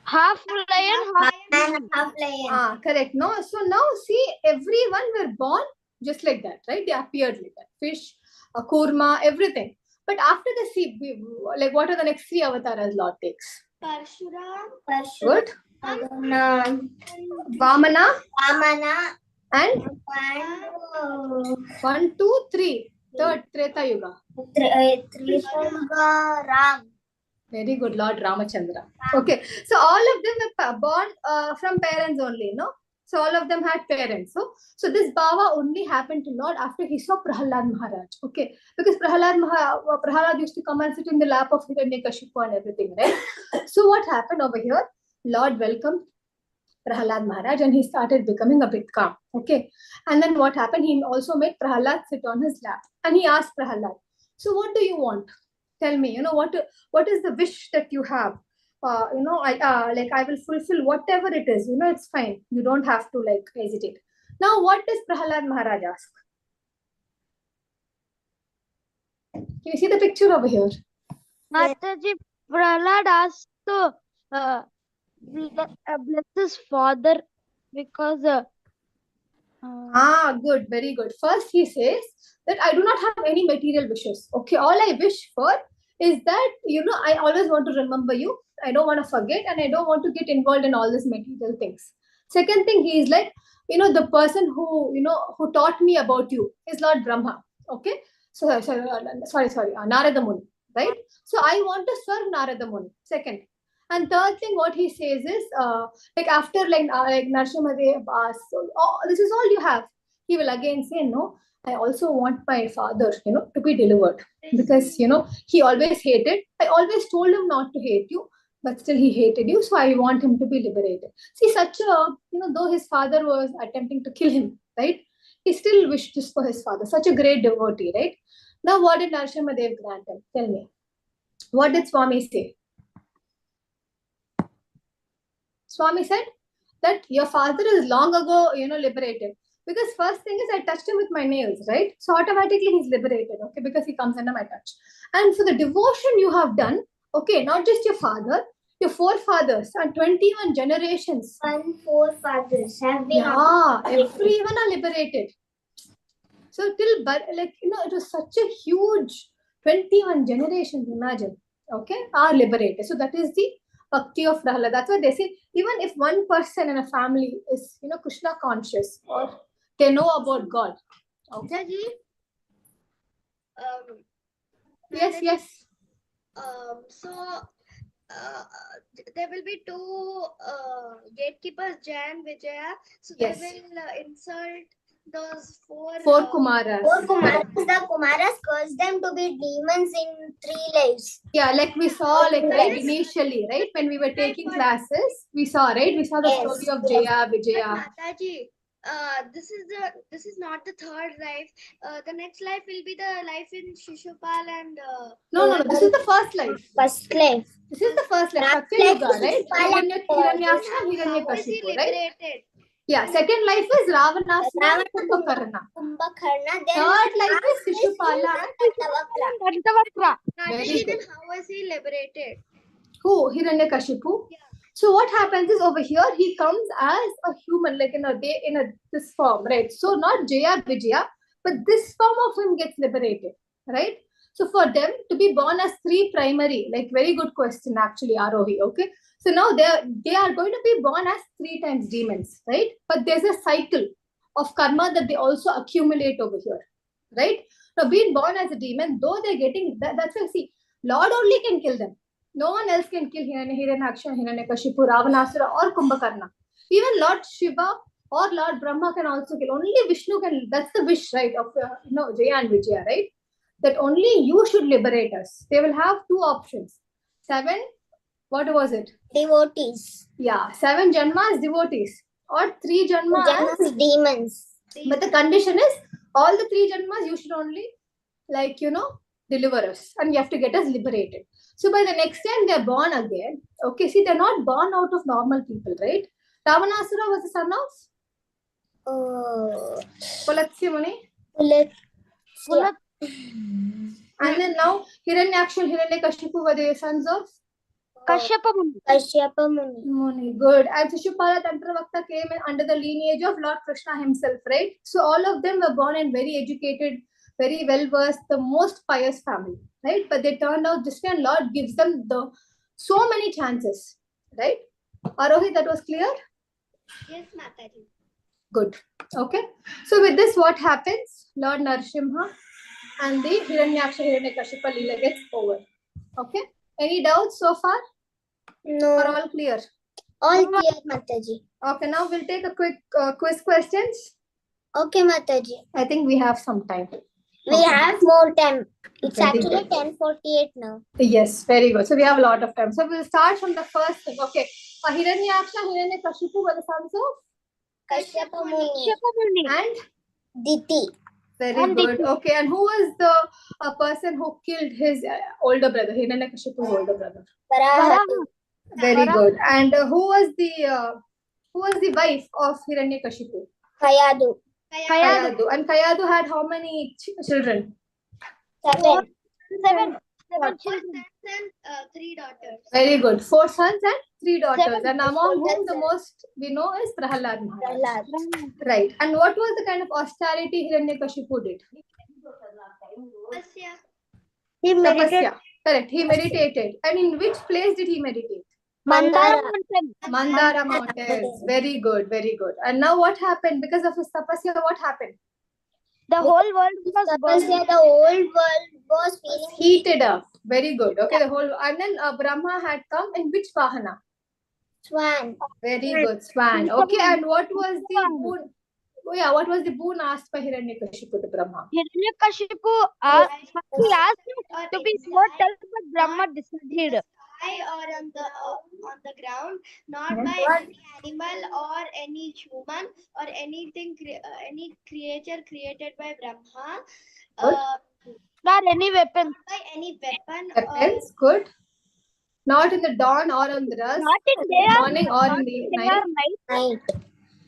half lion, half and half lion. Correct. No. So now see, everyone were born just like that, right? They appeared like that. Fish, Kurma, everything. But after the sea, like what are the next 3 avatars Lord takes? Parshuram, Good. Vamana, Vamana and and 1, 2, 3. Third, Treta Yuga. Trishanga Ram. Very good, Lord Ramachandra. Okay, so all of them were born from parents only, no? So all of them had parents. So this Bhava only happened to Lord after he saw Prahalad Maharaj. Okay, because Prahalad used to come and sit in the lap of Hiranyakashipu and everything, right? So what happened over here? Lord welcomed Prahalad Maharaj and he started becoming a bit calm. Okay. And then what happened? He also made Prahalad sit on his lap and he asked Prahalad, so what do you want? Tell me, what is the wish that you have? I will fulfill whatever it is. It's fine. You don't have to hesitate. Now, what does Prahalad Maharaj ask? Can you see the picture over here? Mataji, Prahlad asked to bless his father because Good, very good. First, he says that I do not have any material wishes. Okay, all I wish for is that, I always want to remember you. I don't want to forget and I don't want to get involved in all these material things. Second thing, he is like, the person who taught me about you is Lord Brahma. Okay, sorry, Narada Muni, right? So I want to serve Narada Muni. Second. And third thing, what he says is, after Narashima Dev asks, this is all you have. He will again say, no, I also want my father, to be delivered. Because, he always hated. I always told him not to hate you, but still he hated you. So I want him to be liberated. See, though his father was attempting to kill him, right? He still wished this for his father. Such a great devotee, right? Now, what did Narashima Dev grant him? Tell me. What did Swami say? Swami said that your father is long ago, liberated. Because first thing is I touched him with my nails, right? So automatically he's liberated, okay, because he comes under my touch. And for the devotion you have done, okay, not just your father, your forefathers and 21 generations. And forefathers have been. Yeah, everyone are liberated. So it was such a huge 21 generations, imagine, okay, are liberated. So that is the bhakti of Prahlad. That's why they say, even if one person in a family is, Krishna conscious or they know about God. Okay. Yes. So there will be two gatekeepers, Jay and Vijaya. So Yes. they will insult those four Kumaras. The Kumaras cursed them to be demons in 3 lives. Yeah, like we saw, initially, right? When we were taking classes, we saw, right? We saw the story of Jaya, Vijaya. Mataji, this is not the third life. The next life will be the life in Shishupal and No. This is the first life. First life. This is the first life. Satya Yuga, right? Hiranyaksha, Hiranyakashipu, right? Yeah. Second life is Ravanasura and Kumbhakarna. Third life is Shishupala and Dantavakra. Mataji, then how was he liberated? who? Hiranyakashipu. Yeah. So what happens is over here he comes as a human, this form, right? So not Jaya Vijaya, but this form of him gets liberated, right? So for them to be born as 3 primary, very good question actually, Arohi. Okay. So now they are going to be born as 3 times demons, right? But there's a cycle of karma that they also accumulate over here, right? Now being born as a demon, though they're getting that's why see, Lord only can kill them. No one else can kill Hiranyaksha, Hiranyakashipu, Ravanasura or Kumbhakarna. Even Lord Shiva or Lord Brahma can also kill. Only Vishnu can. That's the wish, right, of Jaya and Vijaya, right? That only you should liberate us. They will have 2 options. 7, what was it? Devotees. Yeah, 7 janmas devotees or 3 janmas demons. But the condition is all the 3 janmas you should only deliver us and you have to get us liberated. So by the next time they're born again, okay, see, they're not born out of normal people, right? Ravanasura was the son of Pulatsya Muni. And then now Hiranyaksha and Hiranyakashipu were the sons of Kashyapa Muni. Good. And Shishupala Tantravakta came under the lineage of Lord Krishna himself, right? So all of them were born in very educated, very well versed, the most pious family, right? But they turned out this way and Lord gives them so many chances, right? Arohi, that was clear? Yes, Mataji. Good. Okay. So with this, what happens? Lord Narashimha and the Hiranyaksha Hiranyakashipa Leela gets over. Okay. Any doubts so far? No. Or all clear? All clear, Mataji. Okay, now we'll take a quick quiz questions. Okay, Mataji. I think we have some time. We Okay. have more time. It's Very actually good. 10:48 now. Yes, very good. So we have a lot of time. So we'll start from the first thing. Okay. Hiranyaksha, Hiranyakashipu were the sons of Kashyapa Muni Muni. and Diti. very And good. Diti. Okay. And who was the person who killed his older brother, Hiranyakashipu's older brother? Varaha. Varaha. Very Varaha. good. And who was the wife of Hiranyakashipu? Kayadu. Kayadu. Kayadu. And Kayadu had how many children? 7. Seven Four children. sons and 3 daughters. Very good. 4 sons and 3 daughters. Seven. And among whom Seven. the most we know is Prahalad Maharaj. Prahlad. Right. And what was the kind of austerity Hiranyakashipu did? Asya. He meditated Tapasya. Correct. He meditated. And in which place did he meditate? Mandara Mandara. mountain. Mandara Mountains. Very good. Very good. And now what happened? Because of his tapasya, what happened? The whole world was Tapasya, burning. the whole world was feeling Heated up. Very good. Okay. The whole and then Brahma had come in which Vahana? swan. Very good. Swan. Okay. And what was the boon? Oh yeah. What was the boon asked by Hiranyakashipu to Brahma? Hiranyakashipu he asked him to be immortal, but Brahma disagreed. Sky or on the ground, not Mhm. by any animal or any human or anything, any creature created by Brahma, Good. Not any weapon. by any weapon Weapons. Good. Not in the dawn or on the dusk, Not in day or morning or not in the in day night. or night. Night.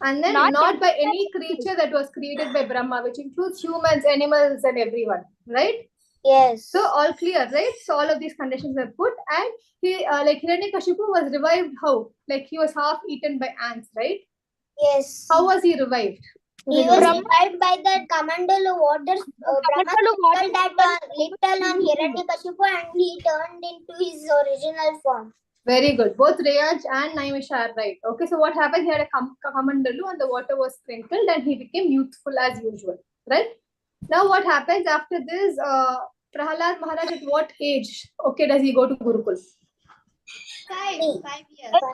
And then Not not in by any creature that was created by Brahma, which includes humans, animals, and everyone. Right? Yes. So all clear, right? So all of these conditions were put, and he like Hiranyakashipu was revived. How? Like he was half eaten by ants, right? Yes. How was he revived? He was revived by the Kamandalu water. Brahma Kamandalu water. sprinkled that little on Hiranyakashipu and he turned into his original form. Very good. Both Rayaj and Naimisha are right. Okay, so what happened? He had a kamandalu and the water was sprinkled and he became youthful as usual, right? Now what happens after this? Prahalad Maharaj, at what age? Okay, does he go to Gurukul? 5 years.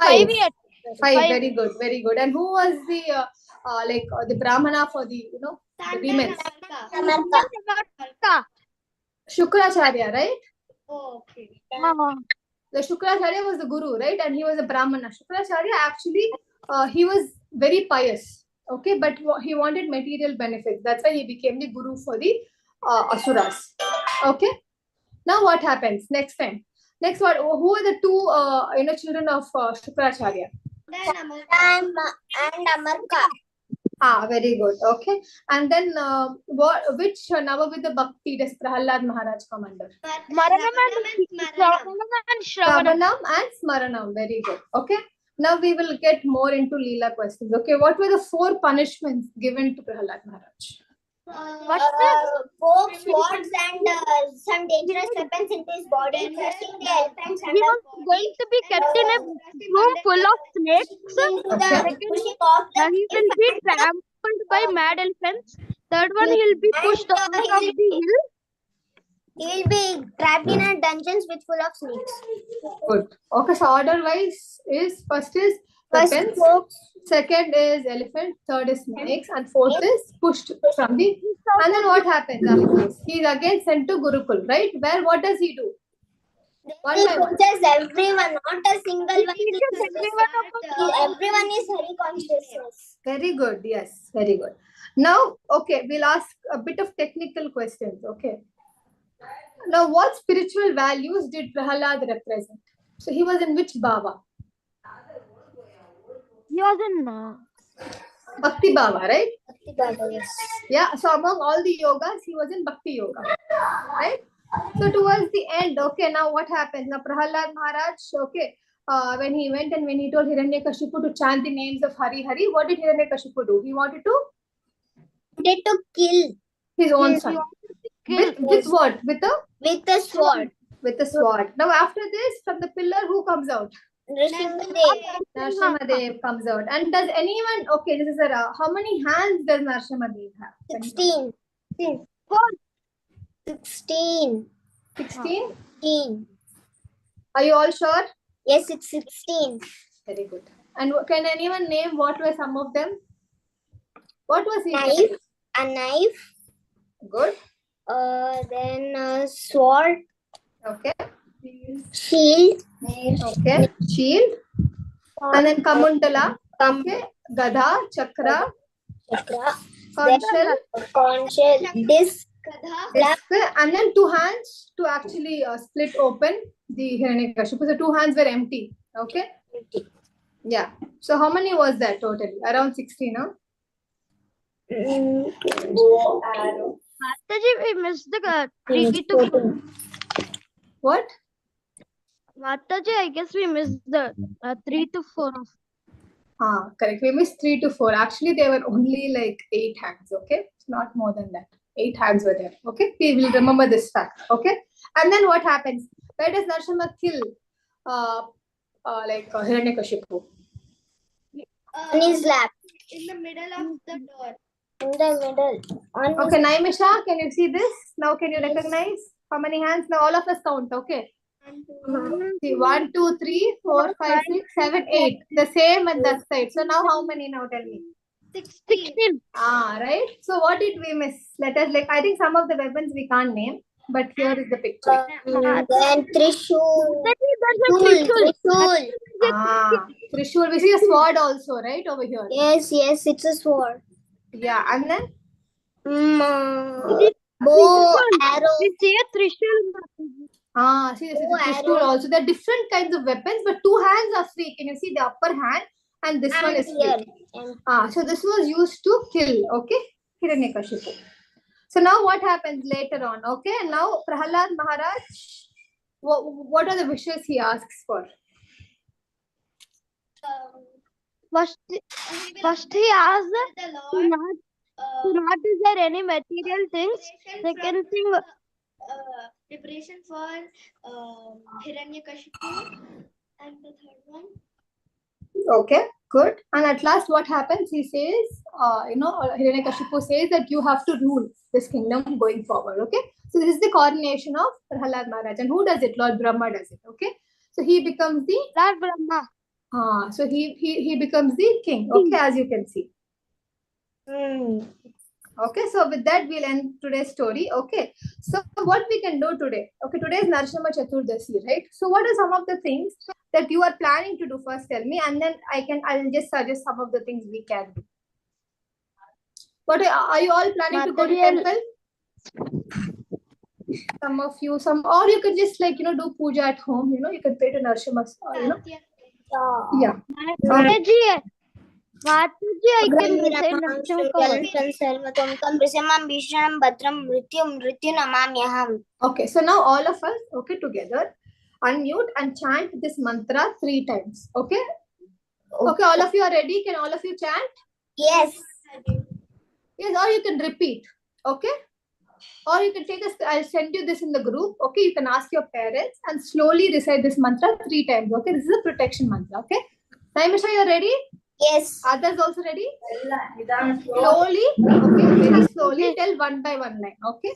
5 years. Five. Very good, very good. And who was the Brahmana for the the women? Samartha. Shukracharya, right? Oh, okay. The Shukracharya was the guru, right? And he was a Brahmana. Shukracharya actually, he was very pious, okay? But he wanted material benefits. That's why he became the guru for the Asuras, okay? Now what happens next time? Next what? Who are the two, children of Shukracharya? And Amarka. Very good. Okay. And then which Navavidha Bhakti does Prahalad Maharaj come under? Shravanam and Shravanam and Smaranam. Very good. Okay. Now we will get more into Leela questions. Okay. What were the 4 punishments given to Prahalad Maharaj? Poke swords and some dangerous weapons into his body, crushing the elephants he under was going to be kept in a room full of snakes. pushing off the And he will be trampled by mad elephants. Third one, he'll be pushed out of the hill. He will be trapped in a dungeons with full of snakes. Good. Okay. So order wise is first is First, weapons, pokes, second is elephant, third is snakes, and fourth is pushed from the. And then what happens after this? He is again sent to Gurukul, right? Where what does he do? One he by one. teaches everyone, not a single one. teaches Everyone is Hari consciousness. Very good. Yes, very good. Now, okay, we'll ask a bit of technical questions. Okay. Now, what spiritual values did Prahalad represent? So he was in which bhava? He was in Bhakti bhava, right? Bhakti Bhava, yes. Yeah. So among all the yogas, he was in Bhakti yoga, right? So towards the end, okay. Now what happens? Now Prahalad Maharaj, okay. When he went and when he told Hiranyakashipu to chant the names of Hari Hari, what did Hiranyakashipu do? He wanted to They to kill his own son. With what? With with a sword. a sword. Now after this, from the pillar, who comes out? Narashima Narashima Dev comes out. And does anyone? Okay, this is a. How many hands does Narashima Dev have? 16. 16. 16. 16. Are you all sure? Yes, it's 16. Very good. And can anyone name what were some of them? What was he? Knife. A knife. Good. Then sword, Okay. shield, Okay. Shield. And then Kamundala. Okay. Gada, Chakra, chakra, conch shell, conch shell, disc, disc, and then 2 hands to actually split open the Hiranyakashipu. So 2 hands were empty. Okay. Yeah. So how many was that totally? Around 16, no? Mataji, we missed the 3 to 4. What? Mataji, I guess we missed the 3 to 4 of. Correct. We missed 3 to 4. Actually, there were only like 8 hands. Okay. Not more than that. 8 hands were there. Okay. We will remember this fact. Okay. And then what happens? Where does Narashima kill Hiranyakashipu? on his lap, In the middle of the door. in the middle. On Okay, Naimisha, can you see this? Now can you recognize how many hands? Now all of us count, okay? See, 1, 2, 3, 4, 5, 6, 7, 8. The same at that side. So now how many now tell me? 16. Right? So what did we miss? Let us I think some of the weapons we can't name, but here is the picture. then Trishul, There's a Trishul. Trishul. We see a sword also, right? Over here. Yes, it's a sword. Yeah, and then? Bow, arrow. We see a Trishul. See, this is a Trishul also. There are different kinds of weapons, but 2 hands are free. Can you see the upper hand? And this one is free. So this was used to kill, okay? Hiranyakashipu. So now what happens later on, okay? Now Prahalad Maharaj, what are the wishes he asks for? First he asked The to Lord. not is there any material things. Second thing, Preparation for Hiranyakashipu. And the third one. Okay, good. And at last what happens? He says, Hiranyakashipu says that you have to rule this kingdom going forward, okay? So this is the coronation of Prahalad Maharaj. And who does it? Lord Brahma does it, okay? So he becomes the... Lord Brahma. So he becomes the king, okay, as you can see. Okay, so with that we'll end today's story. Okay, so what we can do today? Okay, today is Narashima Chaturdasi, right? So what are some of the things that you are planning to do? First tell me, and then I'll just suggest some of the things we can do. What are you all planning to go to temple? Some of you, or you can just do puja at home. You can pray to Narashima. Yeah. Mataji, I can recite Narashima Kavar. Okay, so now all of us, okay, together, unmute and chant this mantra 3 times. Okay? Okay, all of you are ready? Can all of you chant? Yes. Yes, or you can repeat. Okay? Or you can take I'll send you this in the group. Okay, you can ask your parents and slowly recite this mantra 3 times. Okay, this is a protection mantra. Okay? Naimisha, you're ready? Yes. Others also ready? Slowly, okay, very slowly, tell one by one line. Okay?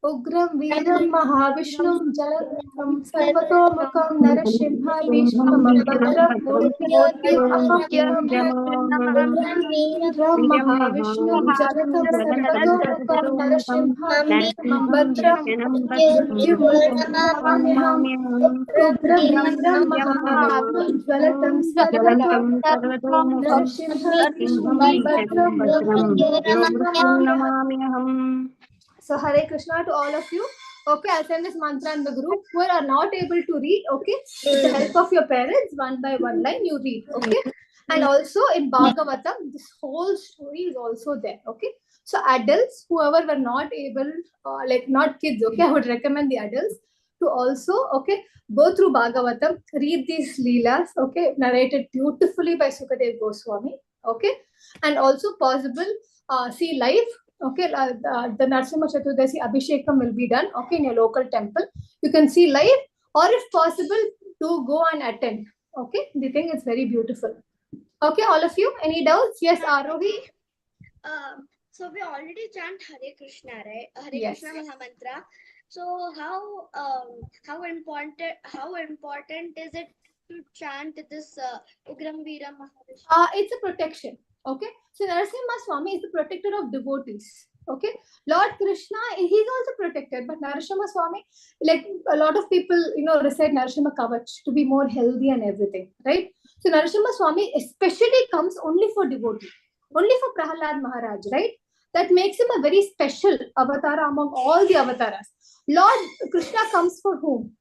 Ugram Veeram Mahavishnum Jalatam Sarvatomukam Narashimha Vishwam Bhadram Murtiyotiyam Aham Veeram Mahavishnum Jalatam Sarvatomukam Narashimha Vishwam Bhadram Murtiyotiyam Ugram Veeram Mahavishnum Jalatam Sarvatomukam Narashimha Vishwam Bhadram. So Hare Krishna to all of you. Okay, I'll send this mantra in the group. Who are not able to read, okay, with the help of your parents, one by one line you read, okay. And also in Bhagavatam, this whole story is also there, okay. So adults, whoever were not able, not kids, okay, I would recommend the adults to also, okay, go through Bhagavatam, read these leelas, okay, narrated beautifully by Sukadev Goswami, okay, and also possible see live. Okay, the Narashima Chaturdasi Abhishekam will be done, okay, in your local temple. You can see live, or if possible, to go and attend. Okay, the thing is very beautiful. Okay, all of you, any doubts? Yes, Arohi? So we already chant Hare Krishna, right? Hare Yes. Krishna Mahamantra. So how important is it to chant this Ugram Veeram Mahavishnu? It's a protection. Okay, so Narasimha Swami is the protector of devotees. Okay, Lord Krishna, he's also protected, but Narashima Swami, like a lot of people, recite Narashima Kavach to be more healthy and everything, right? So Narashima Swami especially comes only for devotee, only for Prahalad Maharaj, right? That makes him a very special avatar among all the avatars. Lord Krishna comes for whom?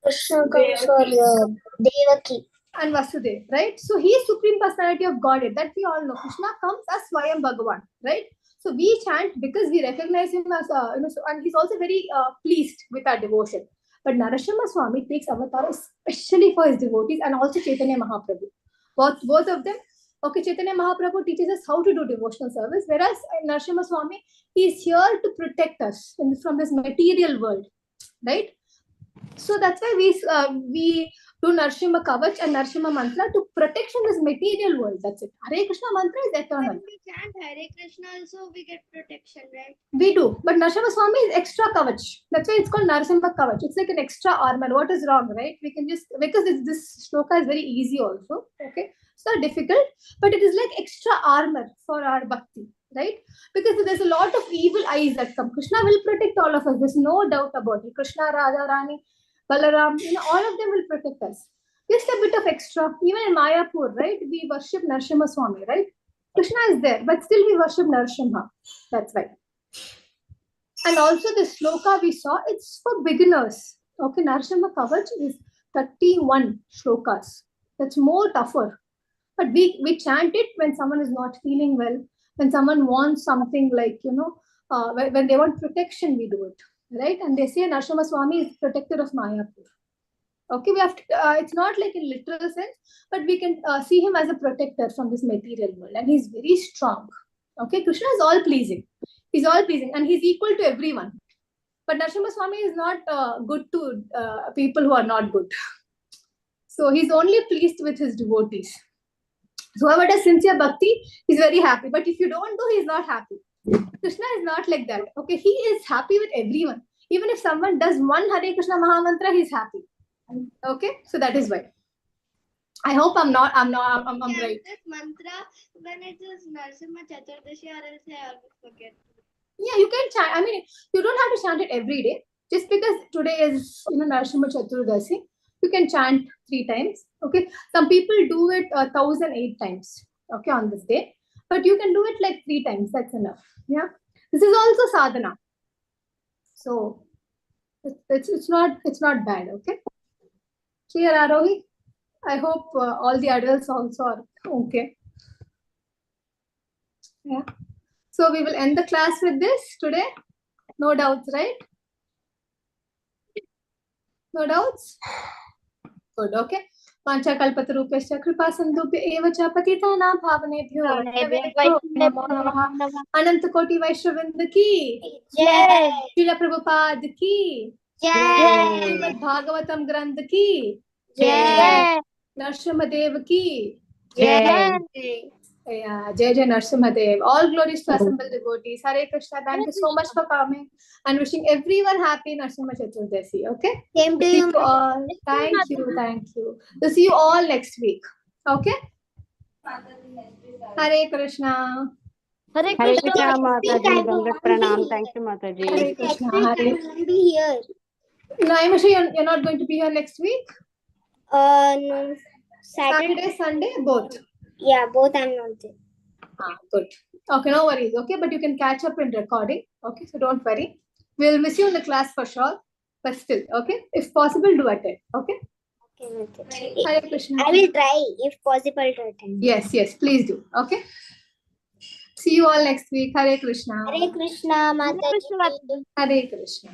Krishna comes for Devaki. And Vasudev, right? So he is Supreme Personality of Godhead. That we all know. Krishna comes as Swayam Bhagavan, right? So we chant because we recognize him as, and he's also very pleased with our devotion. But Narashima Swami takes avatar especially for his devotees and also Chaitanya Mahaprabhu. Both of them. Okay, Chaitanya Mahaprabhu teaches us how to do devotional service, whereas Narashima Swami, he is here to protect us from this material world, right? So that's why we do Narashima Kavach and Narashima Mantra to protection this material world. That's it. Hare Krishna mantra is eternal. When we chant Hare Krishna also we get protection, right? We do. But Narashima Swami is extra Kavach. That's why it's called Narashima Kavach. It's like an extra armor. What is wrong, right? We can just, because this shloka is very easy also. Okay. It's not difficult, but it is like extra armor for our bhakti, right? Because there's a lot of evil eyes that come. Krishna will protect all of us. There's no doubt about it. Krishna, Radha, Rani, Balaram, all of them will protect us. Just a bit of extra. Even in Mayapur, right? We worship Narashima Swami, right? Krishna is there, but still we worship Narashima. That's right. And also the shloka we saw, it's for beginners. Okay, Narashima Kavach is 31 shlokas. That's more tougher. But we chant it when someone is not feeling well, when someone wants something like, when they want protection, we do it, right? And they say Narashima Swami is protector of Mayapur. Okay, we have to, it's not like in literal sense, but we can see him as a protector from this material world, and he's very strong. Okay, Krishna is all pleasing. He's all pleasing, and he's equal to everyone. But Narashima Swami is not good to people who are not good. So he's only pleased with his devotees. So whoever does sincere bhakti, he's very happy. But if you don't do, he's not happy. Krishna is not like that. Okay, he is happy with everyone. Even if someone does one Hare Krishna Maha Mantra, he's happy. Okay, so that is why. I hope I'm right. This mantra when it is Narashima Chaturdasi, or else I always forget. Yeah, you can chant. I mean, you don't have to chant it every day. Just because today is Narashima Chaturdasi, you can chant 3 times. Okay, some people do it 1,008 times. Okay, on this day, but you can do it like 3 times. That's enough. Yeah, this is also sadhana. So it's not bad. Okay, clear, Arohi? I hope all the adults also are okay. Yeah. So we will end the class with this today. No doubts, right? No doubts? Good, okay. Pancha kalpatarupescha kripa sandhubhya eva cha patitana bhavanebhyo namo namaha. Ananta koti vaishravinda ki. Jai. Srila Prabhupada ki. Jai. Srimad Bhagavatam Granth ki. Jai. Narashima Dev ki. Jai. Yeah, Jai Jai Narsimha Dev. All glories to assembled devotees. Hare Krishna. Thank you so much for coming and wishing everyone happy Narsimha Chaturdasi. Okay? Same to you. All. Thank you. We'll see you all next week. Okay? Hare Krishna. Hare Hare Krishna. Krishna, Mataji. Dandat Pranam. Thank you, Mataji. Hare Krishna. I Hare. will be here. No, I'm sure you're not going to be here next week. No. Saturday. Saturday, Sunday, both. Yeah, both I'm not there. Good. Okay, no worries. Okay, but you can catch up in recording. Okay, so don't worry. We'll miss you in the class for sure. But still, okay, if possible, do attend. Okay. Okay. Hare Krishna. I will try if possible to attend. Yes, please do. Okay. See you all next week. Hare Krishna. Hare Krishna, Mataji. Hare Krishna.